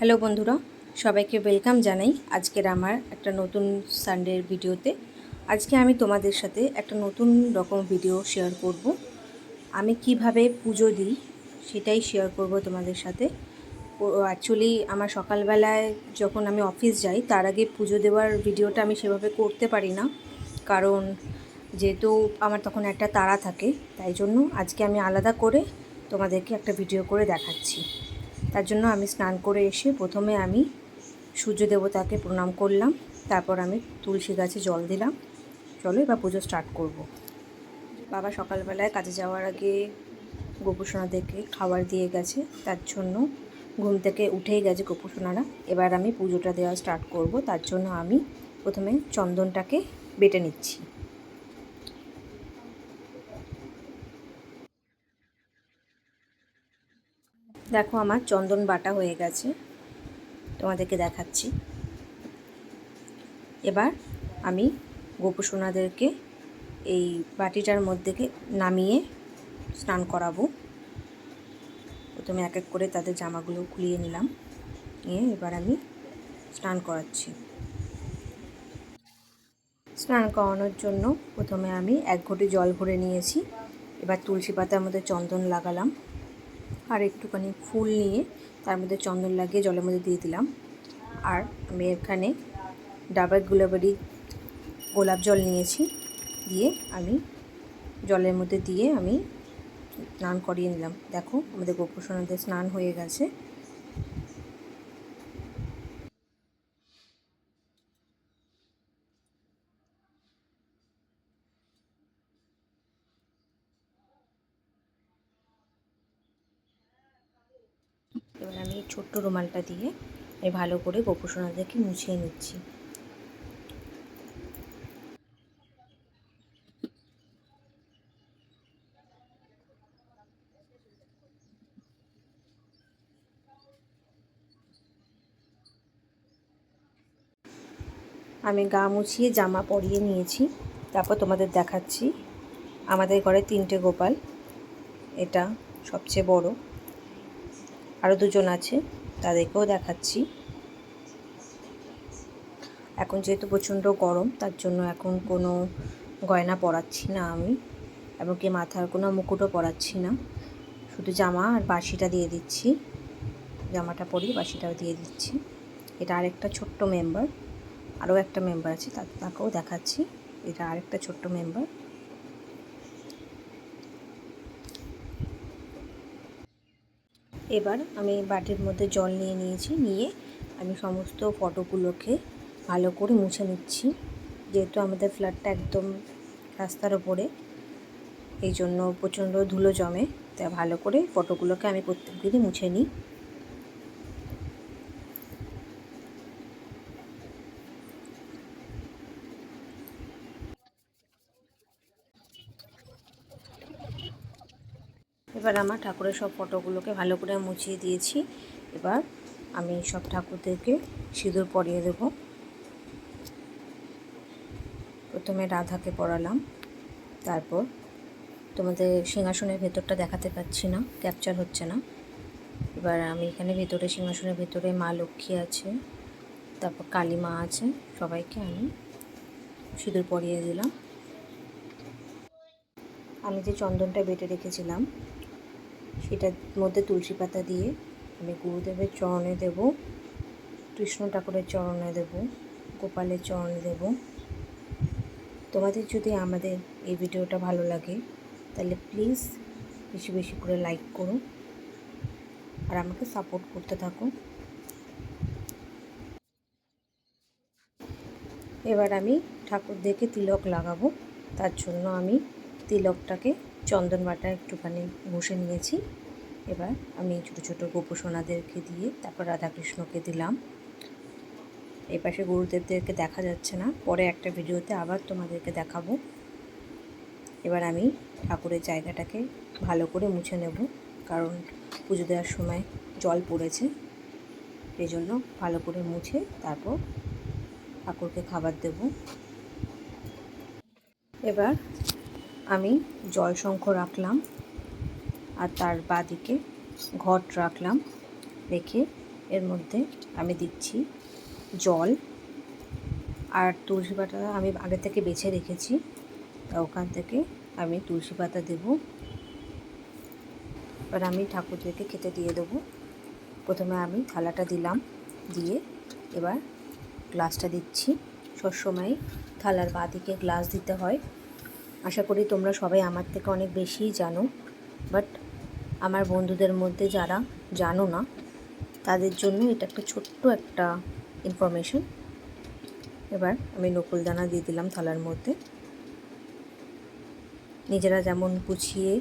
Hello বন্ধুরা, সবাইকে welcome জানাই আজকের আমার একটা নতুন সানডের ভিডিওতে। আজকে আমি তোমাদের সাথে একটা নতুন রকম ভিডিও শেয়ার করব। আমি কিভাবে পুজো দিই সেটাই শেয়ার করব তোমাদের সাথে। অ্যাকচুয়ালি আমার সকালবেলায় যখন আমি অফিস যাই তার আগে পুজো দেওয়ার ভিডিওটা আমি সেভাবে করতে পারি না, কারণ যেহেতু আমার তখন একটা তাড়া থাকে। তাই জন্য আজকে আমি আলাদা করে তোমাদেরকে একটা ভিডিও করে দেখাচ্ছি। তার জন্য আমি স্নান করে এসে প্রথমে আমি সূর্য দেবতাকে প্রণাম করলাম, তারপর আমি তুলসী গাছে জল দিলাম। চলো এবার পুজো স্টার্ট করব। বাবা সকালবেলায় কাজে যাওয়ার আগে গোপুসোনাদেরকে খাবার দিয়ে গেছে, তার জন্য ঘুম থেকে উঠেই গেছে গোপুসোনারা। এবার আমি পুজোটা দেওয়া স্টার্ট করব। তার জন্য আমি প্রথমে চন্দনটাকে বেটে নিচ্ছি। দেখো আমার চন্দন বাটা হয়ে গেছে, তোমাদেরকে দেখাচ্ছি। এবার আমি গোপুসোনাদেরকে এই বাটিটার মধ্যে নামিয়ে স্নান করাবো। প্রথমে এক এক করে তাদের জামাগুলো খুলিয়ে নিলাম, নিয়ে এবার আমি স্নান করাচ্ছি। স্নান করানোর জন্য প্রথমে আমি এক ঘটি জল ভরে নিয়েছি। এবার তুলসী পাতার মধ্যে চন্দন লাগালাম, আর একটুখানি ফুল নিয়ে তার মধ্যে চন্দন লাগিয়ে জলের মধ্যে দিয়ে দিলাম। আর আমি এখানে ডাবার গুলাবারি গোলাপ জল নিয়েছি, দিয়ে আমি জলের মধ্যে দিয়ে আমি স্নান করিয়ে নিলাম। দেখো আমাদের গোপুসোনাদের স্নান হয়ে গেছে। এবার আমি ছোট্ট রুমালটা দিয়ে আমি ভালো করে গোপুসোনাদেরকে মুছিয়ে নিচ্ছি। আমি গা মুছিয়ে জামা পরিয়ে নিয়েছি, তারপর তোমাদের দেখাচ্ছি। আমাদের ঘরে 3টে গোপাল, এটা সবচেয়ে বড়। আরও 2জন আছে, তাদেরকেও দেখাচ্ছি। এখন যেহেতু প্রচণ্ড গরম, তার জন্য এখন কোনো গয়না পরাচ্ছি না আমি, এমনকি মাথার কোনো মুকুটও পরাচ্ছি না। শুধু জামা আর বাঁশিটা দিয়ে দিচ্ছি, জামাটা পরিয়ে বাঁশিটাও দিয়ে দিচ্ছি। এটা আরেকটা ছোট্ট মেম্বার, আরও একটা মেম্বার আছে, তাকেও দেখাচ্ছি। এটা আরেকটা ছোট্ট মেম্বার। এবার আমি বাটির মধ্যে জল নিয়ে নিয়েছি, নিয়ে আমি সমস্ত ফটোগুলোকে ভালো করে মুছে নিচ্ছি। যেহেতু আমাদের ফ্ল্যাটটা একদম রাস্তার ওপরে, এই জন্য প্রচণ্ড ধুলো জমে, তাই ভালো করে ফটোগুলোকে আমি প্রত্যেক দিনই মুছে নিই। এবার আমার ঠাকুরের সব ফটোগুলোকে ভালো করে মুছিয়ে দিয়েছি। এবার আমি সব ঠাকুরদেরকে সিঁদুর পরিয়ে দেব। প্রথমে রাধাকে পরালাম, তারপর তোমাদের সিংহাসনের ভেতরটা দেখাতে পাচ্ছি না, ক্যাপচার হচ্ছে না। এবার আমি এখানে ভেতরে সিংহাসনের ভেতরে মা লক্ষ্মী আছে, তারপর কালী মা আছে, সবাইকে আমি সিঁদুর পরিয়ে দিলাম। আমি যে চন্দনটা বেটে রেখেছিলাম সেটার মধ্যে তুলসী পাতা দিয়ে আমি গুরুদেবের চরণে দেব, কৃষ্ণ ঠাকুরের চরণে দেব, গোপালের চরণে দেব। তোমাদের যদি আমাদের এই ভিডিওটা ভালো লাগে তাহলে প্লিজ বেশি বেশি করে লাইক করো আর আমাকে সাপোর্ট করতে থাকো। এবার আমি ঠাকুরদেরকে তিলক লাগাবো, তার জন্য আমি তিলকটাকে চন্দন বাটা একটুখানি ঘষে নিয়েছি। এবার আমি ছোটো ছোটো গোপুসোনাদেরকে দিয়ে তারপর রাধাকৃষ্ণকে দিলাম। এই পাশে গুরুদেবদেরকে দেখা যাচ্ছে না, পরে একটা ভিডিওতে আবার তোমাদেরকে দেখাবো। এবার আমি ঠাকুরের জায়গাটাকে ভালো করে মুছে নেব, কারণ পুজো দেওয়ার সময় জল পড়েছে, এই জন্য ভালো করে মুছে তারপর ঠাকুরকে খাবার দেব। এবার আমি জল শঙ্খ রাখলাম আর তার বাঁদিকে ঘট রাখলাম, রেখে এর মধ্যে আমি দিচ্ছি জল, আর তুলসী পাতা আমি আগে থেকে বেছে রেখেছি, তা ওখান থেকে আমি তুলসী পাতা দেবো। এবার আমি ঠাকুরদেরকে খেতে দিয়ে দেবো। প্রথমে আমি থালাটা দিলাম, দিয়ে এবার গ্লাসটা দিচ্ছি। সবসময় থালার বাঁ দিকে গ্লাস দিতে হয়। আশা করি তোমরা সবাই আমার থেকে অনেক বেশিই জানো, বাট আমার বন্ধুদের মধ্যে যারা জানো না তাদের জন্য এটা একটা ছোট্ট একটা ইনফরমেশন। এবার আমি নকুলদানা দিয়ে দিলাম থালার মধ্যে। নিজেরা যেমন গুছিয়ে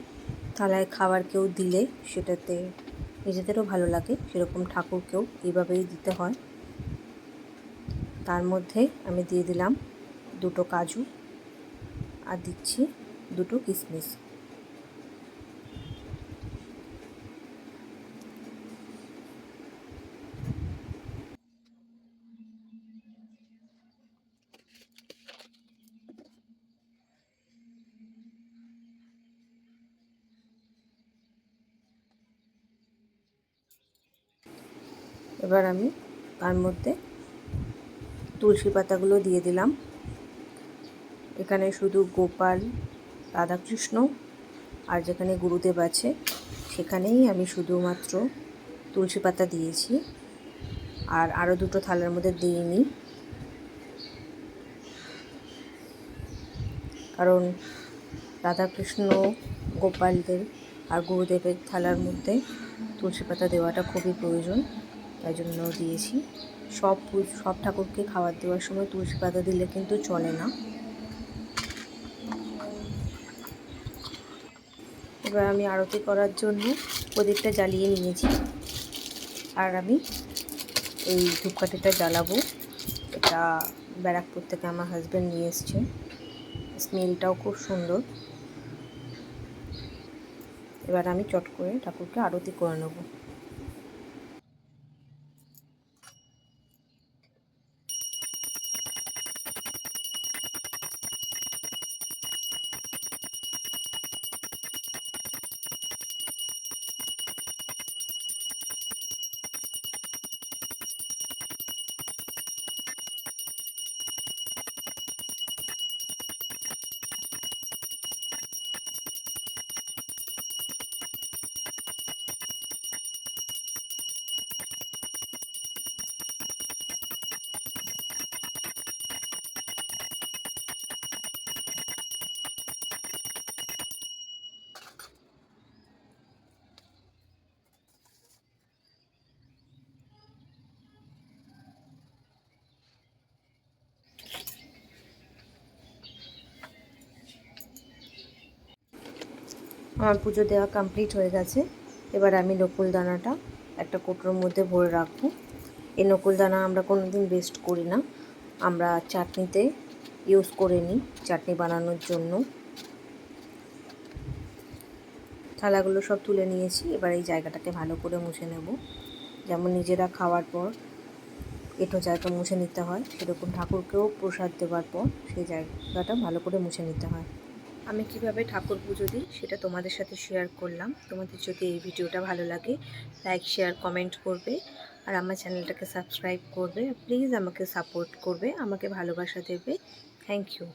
থালায় খাবার কেউ দিলে সেটাতে নিজেদেরও ভালো লাগে, সেরকম ঠাকুরকেও এইভাবেই দিতে হয়। তার মধ্যে আমি দিয়ে দিলাম 2টো কাজু আর দিচ্ছি 2টো কিশমিশ। এবার আমি তার মধ্যে তুলসী পাতাগুলো দিয়ে দিলাম। এখানে শুধু গোপাল, রাধাকৃষ্ণ আর যেখানে গুরুদেব আছে সেখানেই আমি শুধুমাত্র তুলসী পাতা দিয়েছি, আর আরও 2টো থালার মধ্যে দিইনি, কারণ রাধাকৃষ্ণ, গোপালদের আর গুরুদেবের থালার মধ্যে তুলসী পাতা দেওয়াটা খুবই প্রয়োজন, তাই জন্য দিয়েছি। সব ঠাকুরকে খাবার দেওয়ার সময় তুলসী পাতা দিলে কিন্তু চলে না। এবার আমি আরতি করার জন্য প্রদীপটা জ্বালিয়ে নিয়েছি, আর আমি এই ধূপকাঠিটা জ্বালাবো। এটা ব্যারাকপুর থেকে আমার হাজব্যান্ড নিয়ে এসছে, স্মেলটাও খুব সুন্দর। এবার আমি চট করে ঠাকুরকে আরতি করে নেব। আমার পুজো দেওয়া কমপ্লিট হয়ে গেছে। এবার আমি নকুলদানাটা একটা কৌটোর মধ্যে ভরে রাখবো। এই নকুলদানা আমরা কোনো দিন ওয়েস্ট করি না, আমরা চাটনিতে ইউজ করে নিই, চাটনি বানানোর জন্য। থালাগুলো সব তুলে নিয়েছি। এবার এই জায়গাটাকে ভালো করে মুছে নেব। যেমন নিজেরা খাওয়ার পর এঁটো জায়গা মুছে নিতে হয়, সেরকম ঠাকুরকেও প্রসাদ দেওয়ার পর সেই জায়গাটা ভালো করে মুছে নিতে হয়। আমি কিভাবে ঠাকুর পুজো দিই সেটা তোমাদের সাথে শেয়ার করলাম। তোমাদের যদি এই ভিডিওটা ভালো লাগে লাইক, শেয়ার, কমেন্ট করবে, আর আমার চ্যানেলটাকে সাবস্ক্রাইব করবে। প্লিজ আমাকে সাপোর্ট করবে, আমাকে ভালোবাসা দেবে। Thank you.